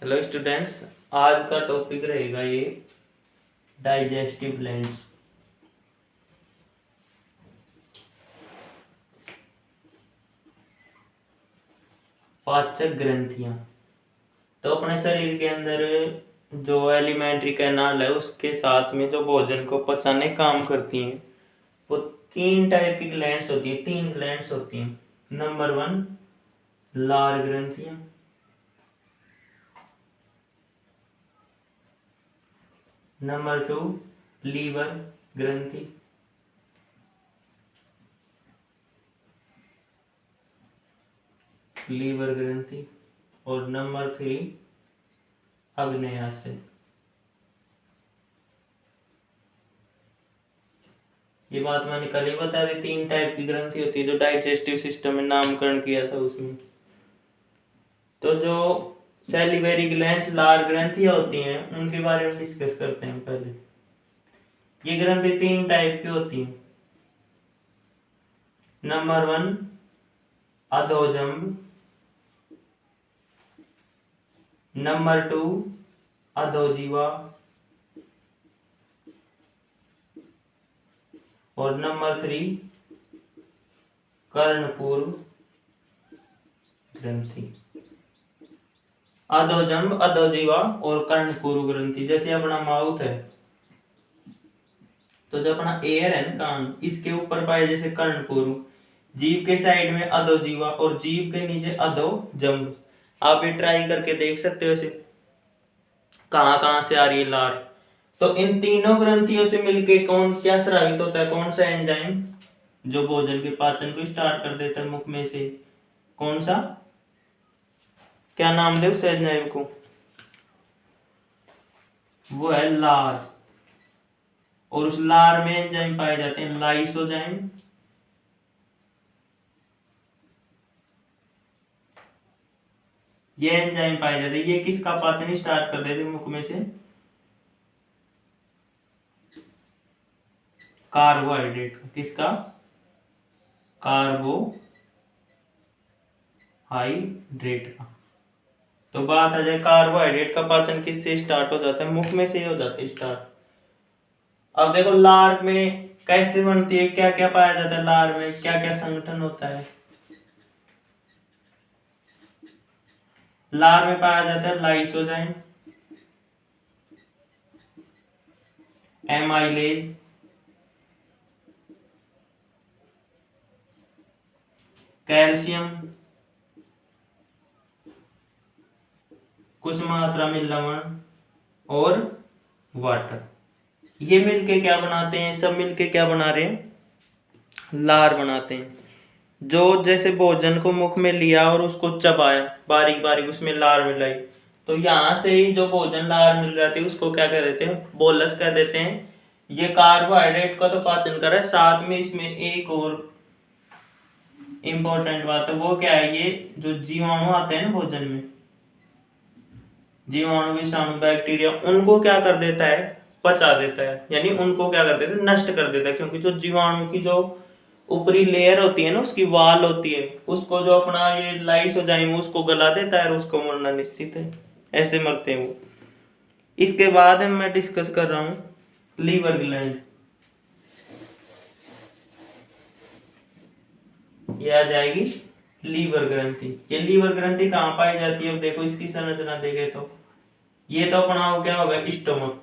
Hello students, आज का topic रहेगा ये डाइजेस्टिव ग्लैंड्स। पाचक ग्रंथियां। तो अपने शरीर के अंदर जो एलिमेंट्री कैनाल है उसके साथ में जो भोजन को पचाने काम करती हैं वो तीन टाइप की ग्लैंड्स होती हैं। तीन ग्लैंड्स होती हैं। नंबर 1 लार ग्रंथियां, नंबर 2 लीवर ग्रंथि, लीवर ग्रंथि और नंबर 3 अग्न्याशय। ये बात मैंने कल ही बता दी। तीन टाइप की ग्रंथि होती है जो डाइजेस्टिव सिस्टम में नामकरण किया था उसमें। तो जो सैलिवरी ग्लैंड्स लार ग्रंथियां होती हैं उनके बारे में डिस्कस करते हैं। पहले ये ग्रंथि तीन टाइप की होती हैं। नंबर 1 अधोजंब, नंबर 2 अधोजीवा और नंबर 3 कर्णपूर्व ग्रंथि। अधोजंब, अधोजीवा और कर्णपूर्व ग्रंथि। जैसे अपना माउथ है तो जो अपना एयर है ना कान, इसके ऊपर पाए जैसे कर्णपूर्व, जीभ के साइड में अधोजीवा और जीभ के नीचे अधोजंब। आप ये ट्राई करके देख सकते हो इसे कहाँ कहाँ से आ रही है लार। तो इन तीनों ग्रंथियों से मिलके कौन क्या स्रावित होता है, कौन सा एंजाइम जो भोजन के पाचन को स्टार्ट कर देता है मुख में से, कौन सा, क्या नाम दे उस एंजाइम को? वो है लार। और उस लार में एंजाइम पाए जाते हैं लाइसोजाइम, ये एंजाइम पाए जाते हैं। ये किसका पाचन स्टार्ट कर देते हैं मुख में से? कार्बोहाइड्रेट का। किसका? कार्बोहाइड्रेट का। तो बात आ जाए कार्बोहाइड्रेट का पाचन किससे स्टार्ट हो जाता है? मुख में से ही हो जाता है स्टार्ट। अब देखो लार में कैसे बनती है, क्या क्या पाया जाता है लार में, क्या क्या संगठन होता है। लार में पाया जाता है लाइसोजाइम, एमाइलेज, कैल्शियम, कुछ मात्रा में लवण और वाटर। ये मिलके क्या बनाते हैं? सब मिलके क्या बना रहे हैं? लार बनाते हैं। जो जैसे भोजन को मुख में लिया और उसको चबाया, बारीक बारीक उसमें लार मिलाई, तो यहाँ से ही जो भोजन लार मिल जाती है उसको क्या कह देते हैं? बोलस कह देते हैं। ये कार्बोहाइड्रेट का तो पाचन कर रहा है, साथ में इसमें एक और इम्पोर्टेंट बात है। वो क्या है? ये जो जीवाणु आते हैं ना भोजन में, जीवाणु, विषाणु, बैक्टीरिया, उनको क्या कर देता है? पचा देता है। यानी उनको क्या कर देता है? नष्ट कर देता है। क्योंकि जो जीवाणु की जो ऊपरी लेयर होती है ना, उसकी वाल होती है, उसको जो अपना ये लाइसोजाइम उसको गला देता है और उसको मरना निश्चित है। ऐसे मरते हैं वो। इसके बाद मैं डिस्कस कर रहा हूँ लीवर ग्लैंड। ये आ जाएगी लीवर ग्रंथि। ये लीवर ग्रंथि कहाँ पाई जाती है? अब देखो इसकी संरचना देखे तो ये तो अपना क्या होगा? Stomach.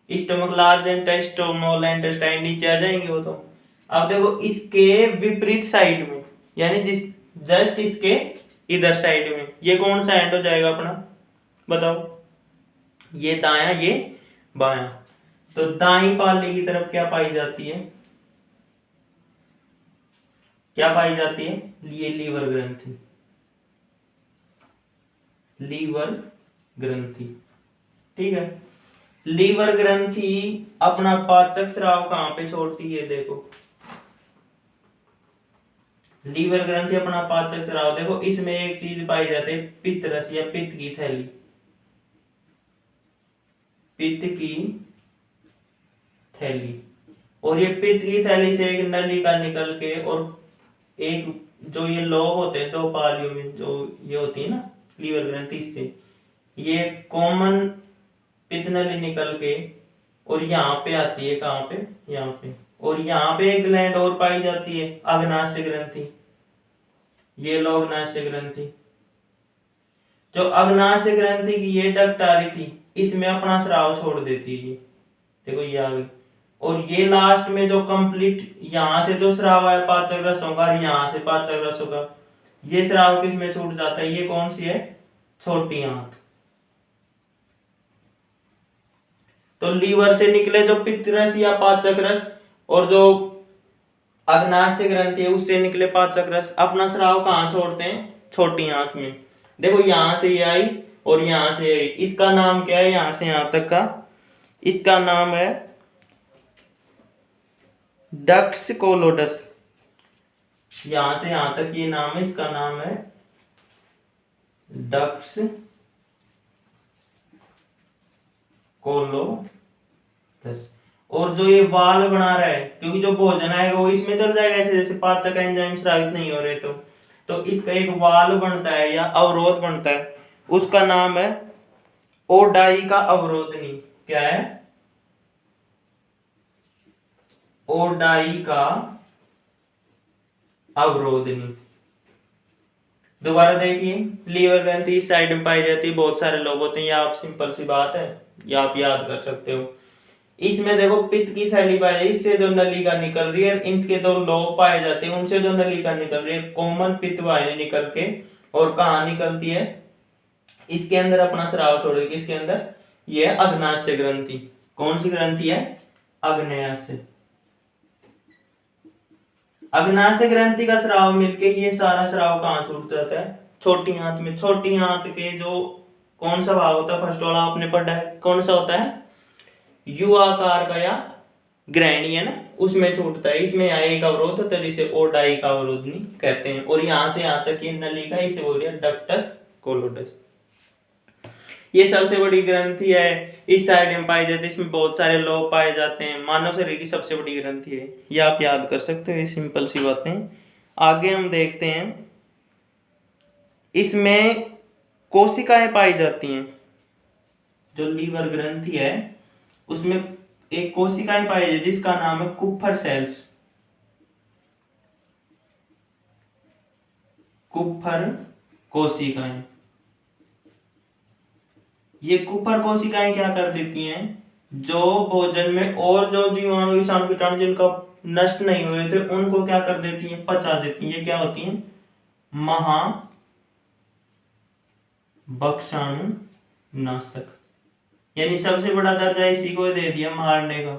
Stomach, large intestine, small intestine नीचे आ जाएंगे वो तो। अब देखो इसके विपरीत साइड में, यानी जिस जस्ट इसके इधर साइड में, ये कौन सा एंड हो जाएगा अपना? बताओ। ये दाया, ये बाया। तो दाई पाली की तरफ क्या पाई जाती है? क्या पाई जाती है? ये लीवर ग्रंथि। लीवर ग्रंथि, ठीक है। लीवर ग्रंथि अपना पाचक स्राव कहां पे छोड़ती है? देखो लीवर ग्रंथि अपना पाचक स्राव, देखो इसमें एक चीज पाई जाती है, पित्त रस या पित्त की थैली। पित्त की थैली। और ये पित्त की थैली से एक नलिका निकल के, और एक जो ये लोब होते हैं दो पालियों में जो ये होती है ना लीवर ग्रंथि से, ये कॉमन पित्त नली निकल के और यहाँ पे आती है, कहाँ पे, यहाँ पे, और यहाँ पे एक ग्लैंड और पाई जाती है, अग्नाशय ग्रंथि। ये लो अग्नाशय ग्रंथि। जो अग्नाशय ग्रंथि की ये डक्ट आ रही थी, इसमें अपना स्राव छोड़ देती है ये, देखो ये आ गई। और ये लास्ट में जो कंप्लीट यहाँ से जो स्राव है पाचक रसों का, यहाँ से पाचक रसों का, ये स्राव किस में छूट जाता है, ये कौन सी है, छोटी आंत। तो लीवर से निकले जो पित्त रस या पाचक रस और जो अग्नाशय ग्रंथि है उससे निकले पाचक रस अपना स्राव कहाँ छोड़ते हैं, छोटी आंत में। देखो यहां से ये आई और यहां से आई, इसका नाम क्या है, यहां से यहां तक का, इसका नाम है डक्ट्स कोलोडस। यहां से यहां तक ये नाम है, इसका नाम है डक्ट्स कोलोडस। और जो ये वाल बना रहा है, क्योंकि जो भोजन आएगा वो इसमें चल जाएगा, ऐसे जैसे पाचक एंजाइम स्रावित नहीं हो रहे तो इसका एक वाल बनता है या अवरोध बनता है, उसका नाम है ओडाई का अवरोधनी। क्या है, ओडाई का अवरोधनी। दोबारा देखिए, लीवर ग्रंथि इस साइड में पाई जाती है, बहुत सारे लोग होते हैं, ये आप सिंपल सी बात है, ये आप याद कर सकते हो। इसमें देखो पित्त की थैली पाई जाती है, इससे जो नलिका निकल रही है, इनके दो लोब पाए जाते हैं, उनसे जो नलिका निकल रही है कॉमन पित्त वाहिनी निकल के, और कहाँ निकलती है, इसके अंदर अपना स्राव छोड़ेगी, इसके अंदर, ये अग्नाशय ग्रंथि। कौन सी ग्रंथि है, अग्नाशय। अग्नाशय ग्रंथि का स्राव मिलके ये सारा स्राव कहाँ छूट जाता है, छोटी आंत में। छोटी आंत के जो कौन सा भाग होता है, फर्स्ट वाला आपने पढ़ा है, कौन सा होता है, यू आकार का या ग्रैनी है ना, उसमें छूटता है। इसमें यहाँ एक अवरोध होता है जिसे ओडाई का अवरोधनी कहते हैं, और यहाँ से यहाँ तक ये नलिका, इसे बोल दिया डक्टस कोलोडस। ये सबसे बड़ी ग्रंथि है, इस साइड में पाई जाती है, इसमें बहुत सारे लोब पाए जाते हैं, मानव शरीर की सबसे बड़ी ग्रंथि है, ये आप याद कर सकते हो, ये सिंपल सी बातें। आगे हम देखते हैं, इसमें कोशिकाएं पाई जाती हैं, जो लीवर ग्रंथि है उसमें एक कोशिकाएं पाई जाती है जिसका नाम है कुप्फर सेल्स। कुप्फर कोशिकाएं, ये कुप्फर कोशिकाएं क्या कर देती हैं, जो भोजन में और जो जीवाणु विषाणु कीटाणु जिनका नष्ट नहीं हुए थे उनको क्या कर देती हैं, पचा देती हैं। ये क्या होती हैं, महाभक्षाणु नाशक। यानी सबसे बड़ा दर्जा इसी को दे दिया मारने का।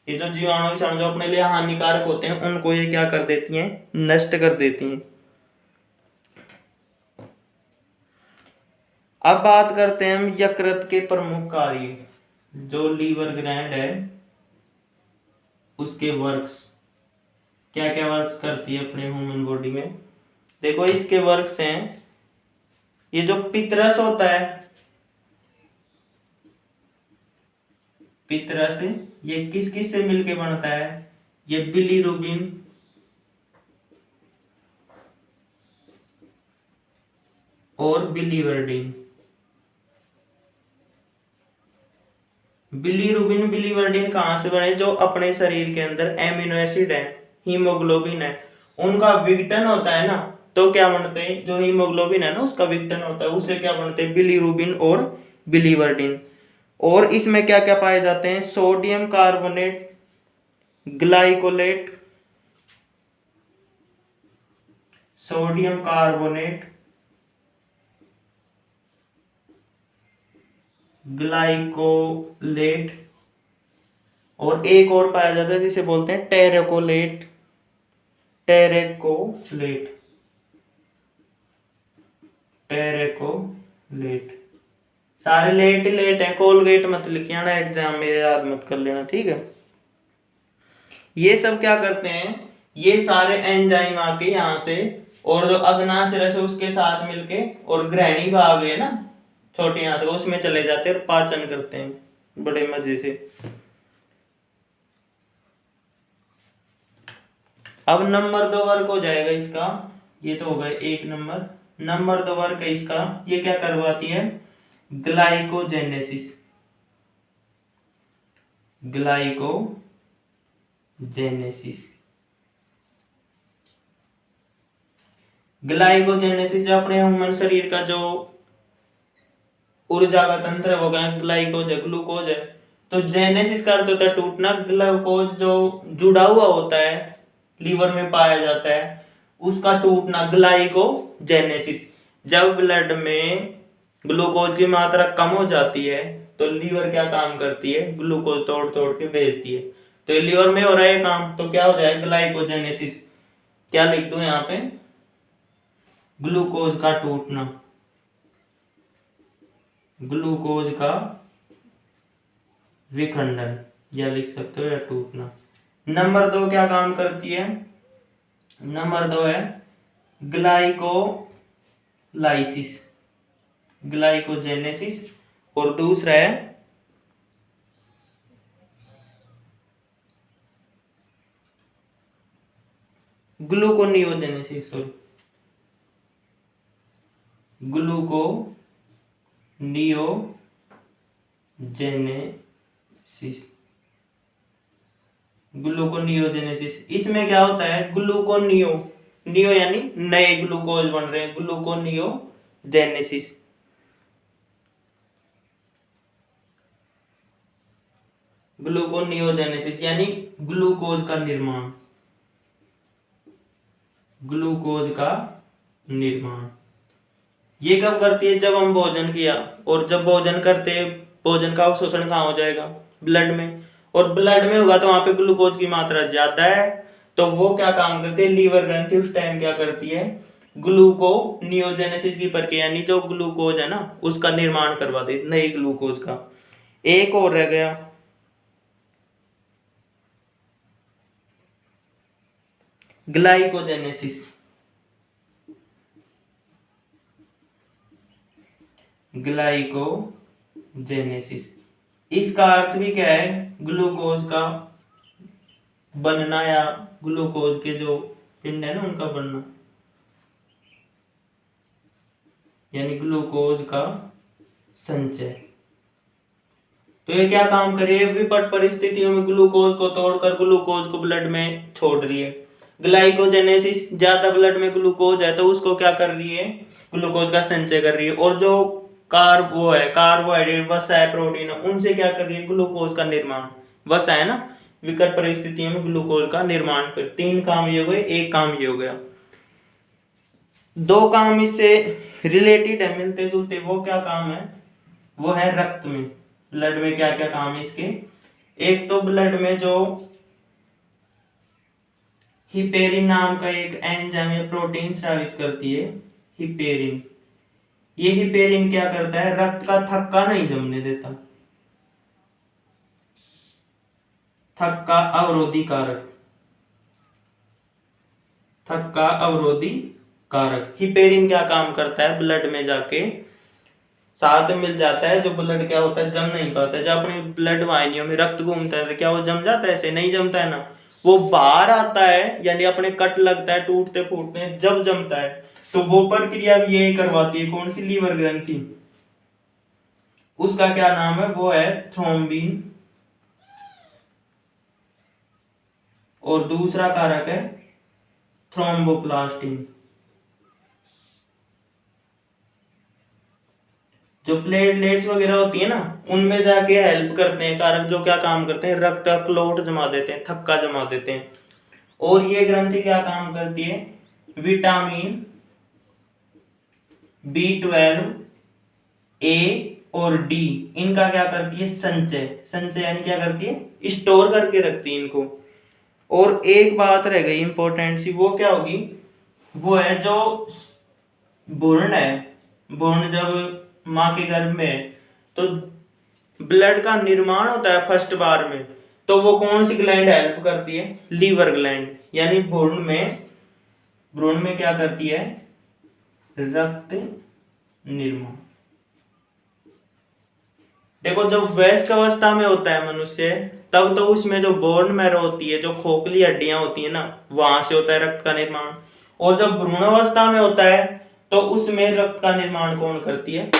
ये जो जीवाणु विषाणु जो अपने लिए हानिकारक होते हैं उनको ये क्या कर देती हैं, नष्ट कर देती हैं। अब बात करते हैं हम यकृत के प्रमुख कार्य, जो लीवर ग्लैंड है उसके वर्क्स, क्या क्या वर्क्स करती है अपने ह्यूमन बॉडी में। देखो इसके वर्क्स हैं, ये जो पित्तरस होता है, पित्तरस ये किस किस से मिलके बनता है, ये बिलीरुबिन और बिलीवर्डिन। बिलीरुबिन बिलीवर्डिन कहां से बने, जो अपने शरीर के अंदर एमिनो एसिड है, हीमोग्लोबिन है, उनका विघटन होता है ना, तो क्या बनते हैं, जो हीमोग्लोबिन है ना उसका विघटन होता है, उससे क्या बनते हैं, बिलीरुबिन और बिलीवर्डिन। और इसमें क्या क्या पाए जाते हैं, sodium carbonate, glycolate, sodium carbonate, glycolate, और एक और पाया जाता है जिसे बोलते हैं टेरेकोलेट। टेरेकोलेट, टेरेकोलेट, सारे लेट लेट है, कोलगेट मत लिखिए ना एग्जाम में, याद मत कर लेना, ठीक है। ये सब क्या करते हैं, ये सारे एंजाइम आके यहाँ से, और जो अग्नाशय रस है उसके साथ मिलके, और ग्रहणी भाग है ना छोटे आंत का, उसमें चले जाते हैं और पाचन करते हैं बड़े मजे से। अब नंबर 2 वर्ग हो जाएगा इसका, ये तो हो गया 1 नंबर। नंबर 2 वर्ग है इसका, ये क्या करवाती है, ग्लाइकोजेनेसिस, ग्लाइकोजेनेसिस। ग्लाइकोजेनेसिस जो अपने ह्यूमन शरीर का जो ऊर्जा का तंत्र है वो क्या है, ग्लाइकोज है, ग्लूकोज है। तो जेनेसिस का अर्थ होता है टूटना, ग्लूकोज जो जुड़ा हुआ होता है लीवर में पाया जाता है उसका टूटना, ग्लाइकोजेनेसिस। जब ब्लड में ग्लूकोज की मात्रा कम हो जाती है तो लीवर क्या काम करती है, ग्लूकोज तोड़ तोड़ के भेजती है। तो लीवर में हो रहा है काम, तो क्या हो जाएगा, ग्लाइकोजेनेसिस। क्या लिख दूं यहाँ पे, ग्लूकोज का टूटना, ग्लूकोज का विखंडन, या लिख सकते हो या टूटना। नंबर 2 क्या काम करती है, नंबर 2 है ग्लाइकोलाइसिस, ग्लाइकोजेनेसिस। और दूसरा है ग्लूकोनियोजेनेसिस, सॉरी, ग्लूकोनियोजेनेसिस, ग्लूकोनियोजेनेसिस। इसमें क्या होता है, ग्लूकोनियो, नियो यानी नए ग्लूकोज बन रहे हैं, ग्लूकोनियोजेनेसिस। ग्लूकोनियोजेनेसिस यानी ग्लूकोज का निर्माण, ग्लूकोज का निर्माण। ये कब करती है, जब हम भोजन किया, और जब भोजन करते हैं भोजन का अवशोषण कहाँ हो जाएगा, ब्लड में, और ब्लड में होगा तो वहां पे ग्लूकोज की मात्रा ज्यादा है, तो वो क्या काम करती है, लीवर ग्रंथि उस टाइम क्या करती है, ग्लूकोनियोजेनेसिस की प्रक्रिया, यानी जो ग्लूकोज है ना उसका निर्माण करवाती है, नए ग्लूकोज का। एक और रह गया ग्लाइकोजेनेसिस, ग्लाइकोजेनेसिस। इसका अर्थ भी क्या है, ग्लूकोज का बनना, या ग्लूकोज के जो पिंड है ना उनका बनना, यानी ग्लूकोज का संचय। तो ये क्या काम कर रही है, विपरीत परिस्थितियों में ग्लूकोज को तोड़कर ग्लूकोज को ब्लड में छोड़ रही है। ग्लाइकोजेनेसिस, ज्यादा ब्लड में ग्लूकोज है तो उसको क्या कर रही है, ग्लूकोज का संचय कर रही है। और जो कार्बोहाइड्रेट, वसा है, प्रोटीन है, उनसे क्या कर रही है, ग्लूकोज का निर्माण, वसा है ना, विकट परिस्थितियों में ग्लूकोज का निर्माण कर। 3 काम ये हो गए, एक काम ये हो गया। 2 काम इससे रिलेटेड है, मिलते जुलते। वो क्या काम है, वो है रक्त में, ब्लड में क्या क्या काम है इसके। एक तो ब्लड में जो हिपेरिन नाम का एक एंजाइम या प्रोटीन स्रावित करती है, हिपेरिन। ये हिपेरिन क्या करता है, रक्त का थक्का नहीं जमने देता, थक्का अवरोधी कारक, थक्का अवरोधी कारक। हिपेरिन क्या काम करता है, ब्लड में जाके साथ में मिल जाता है, जो ब्लड क्या होता है, जम नहीं पाता है। जब अपनी ब्लड वाहिनियों में रक्त घूमता है तो क्या वो जम जाता है, ऐसे नहीं जमता है ना, वो बाहर आता है, यानी अपने कट लगता है, टूटते फूटते हैं, जब जमता है। तो वो प्रक्रिया भी ये करवाती है, कौन सी, लीवर ग्रंथि। उसका क्या नाम है, वो है थ्रोम्बिन। और दूसरा कारक है थ्रोम्बोप्लास्टिन। जो प्लेटलेट्स वगैरह होती है ना उनमें जाके हेल्प करते हैं कारक, जो क्या काम करते हैं, रक्त का क्लोट जमा देते हैं, थक्का जमा देते हैं। और ये ग्रंथि क्या काम करती है, विटामिन B12, A और D, इनका क्या करती है, संचय। संचय यानी क्या करती है, स्टोर करके रखती है इनको। और एक बात रह गई इंपॉर्टेंट सी, वो क्या होगी, वो है जो भ्रूण है, भ्रूण जब माँ के गर्भ में है तो ब्लड का निर्माण होता है फर्स्ट बार में, तो वो कौन सी ग्लैंड हेल्प करती है, लीवर ग्लैंड। यानी भ्रूण में क्या करती है, रक्त निर्माण। देखो जब वयस्क अवस्था में होता है मनुष्य, तब तो उसमें जो बोन मैरो होती है, जो खोखली हड्डियां होती है ना, वहां से होता है रक्त का निर्माण। और जब भ्रूण अवस्था में होता है तो उसमें रक्त का निर्माण कौन करती है,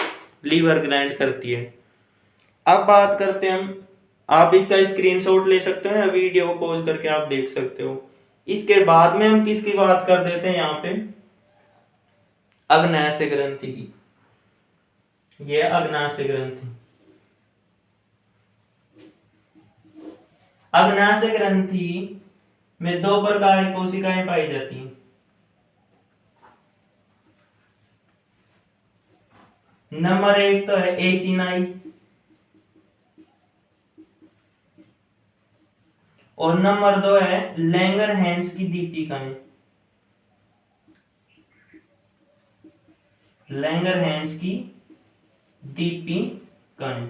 लीवर ग्राइंड करती है। अब बात करते हैं हम, आप इसका स्क्रीनशॉट ले सकते हो या वीडियो को पॉज करके आप देख सकते हो। इसके बाद में हम किसकी बात कर देते हैं यहाँ पे, अग्नाशय ग्रंथि की। ये अग्नाशय ग्रंथि, अग्नाशय ग्रंथि में दो प्रकार की कोशिकाएं पाई जाती हैं। नंबर एक तो है एसिनाई और नंबर दो है लैंगरहैंस की दीपिकाएं। लैंगरहैंस की दीपिकाएं।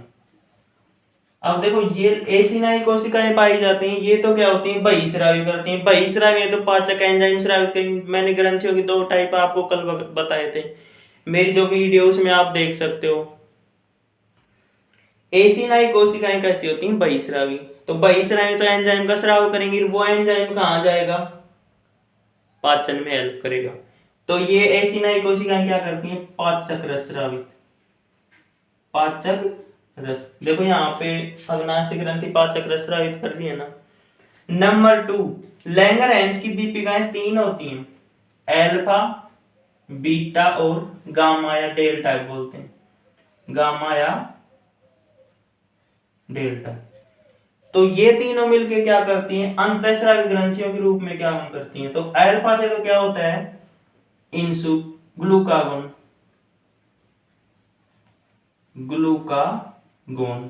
अब देखो ये एसिनाई कोशिकाएं पाई जाती हैं, ये तो क्या होती हैं, बहिस्रावी करती हैं। बहिस्रावी तो पाचक एंजाइम स्रावित करेंगी। मैंने ग्रंथियों की दो टाइप आपको कल बताए थे, मेरी जो वीडियो उसमें आप देख सकते हो। एसिनाई कोशिकाएं कैसी होती हैं, बहिस्रावी। तो बहिस्रावी तो एंजाइम का स्राव करेंगी, वो एंजाइम कहाँ जाएगा, पाचन में हेल्प करेगा। तो ये एसिनाई कोशिकाएं क्या करती हैं, पाचक रस स्रावित, पाचक रस। देखो यहाँ पे अग्नाशय ग्रंथि पाचक रस स्रावित कर रही है ना। नंबर 2 लैंगरहैंस की दीपिकाएं तीन होती हैं, एल्फा, बीटा और गामा या डेल्टा बोलते हैं, गामा या डेल्टा। तो ये तीनों मिलके क्या करती हैं, अंतःस्रावी ग्रंथियों के रूप में क्या काम करती हैं। तो अल्फा से तो क्या होता है, इंसु ग्लूकागोन, ग्लूकागोन।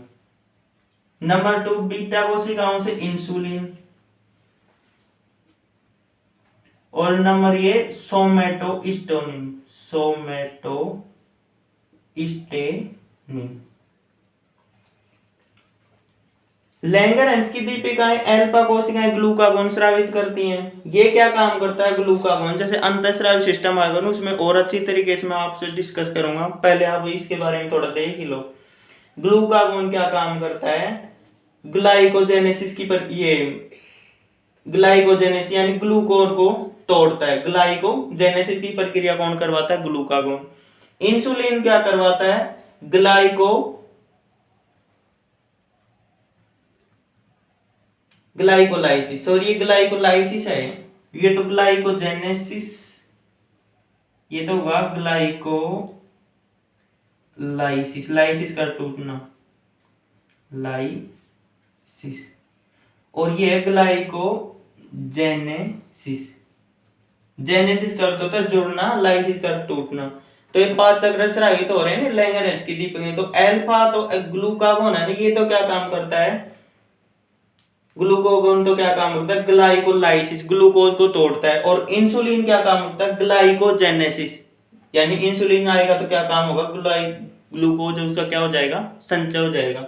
नंबर 2 बीटा कोशिकाओं से इंसुलिन और नंबर ये सोमेटोस्टेनिन, सोमेटोस्टेनिन। लैंगरहैंस की दीपिकाएं अल्फा कोशिकाएं ग्लूकागोन स्रावित करती हैं। ये क्या काम करता है, ग्लूकागोन जैसे अंतःस्रावी सिस्टम आएगा ना, उसमें और अच्छी तरीके से मैं आपसे डिस्कस करूंगा, पहले आप इसके बारे में थोड़ा देख ही लो। ग्लूकागोन क्या काम करता है, ग्लाइकोजेनेसिस की ये ग्लाइकोजेनेसिस यानी ग्लूकोन को तोड़ता है। ग्लाइकोजेनेसिस की प्रक्रिया कौन करवाता है, ग्लूकागोन। इंसुलिन क्या करवाता है, ग्लाइकोलाइसिस। और ये ग्लाइकोलाइसिस है, ये तो ग्लाइकोजेनेसिस, ये तो होगा ग्लाइकोलाइसिस, लाइसिस का टूटना, लाइसिस। और ये है ग्लाइकोजेनेसिस, जेनेसिस का अर्थ होता है जुड़ना, लाइसिस का टूटना। तो ये पाचक रस स्रावित हो रहे हैं ना लैंगरहैंस की दीपिकाएं। तो अल्फा तो ग्लूकागोन है ना, ये तो क्या काम करता है, ग्लूकागोन तो क्या काम करता है, ग्लाइकोलाइसिस, ग्लूकोज को तोड़ता है। और इंसुलिन क्या काम करता है, ग्लाइकोजेनेसिस, यानी इंसुलिन आएगा तो क्या काम होगा, ग्लूकोज उसका क्या हो जाएगा, संचय हो जाएगा।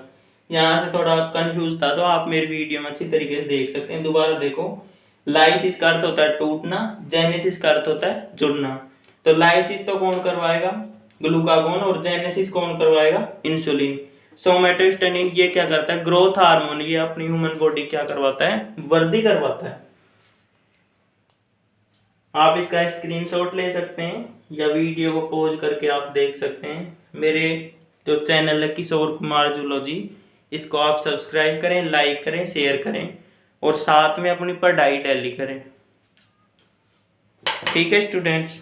यहाँ से थोड़ा कंफ्यूज था तो आप मेरी वीडियो में अच्छी तरीके से देख सकते हैं, दोबारा देखो। लाइसिस का अर्थ होता है टूटना, जेनेसिस का अर्थ होता है जुड़ना। तो लाइसिस तो कौन करवाएगा, ग्लूकागोन, और जेनेसिस कौन करवाएगा, इंसुलिन। सोमेटोस्टेनिन ये क्या करता है, ग्रोथ हार्मोन, ये अपनी ह्यूमन बॉडी क्या करवाता है, वृद्धि करवाता है। आप इसका स्क्रीनशॉट ले सकते हैं या वीडियो को पॉज करके आप देख सकते हैं। मेरे जो चैनल है किशोर कुमार जूलॉजी, इसको आप सब्सक्राइब करें, लाइक करें, शेयर करें और साथ में अपनी पढ़ाई डेली करें। ठीक है स्टूडेंट्स।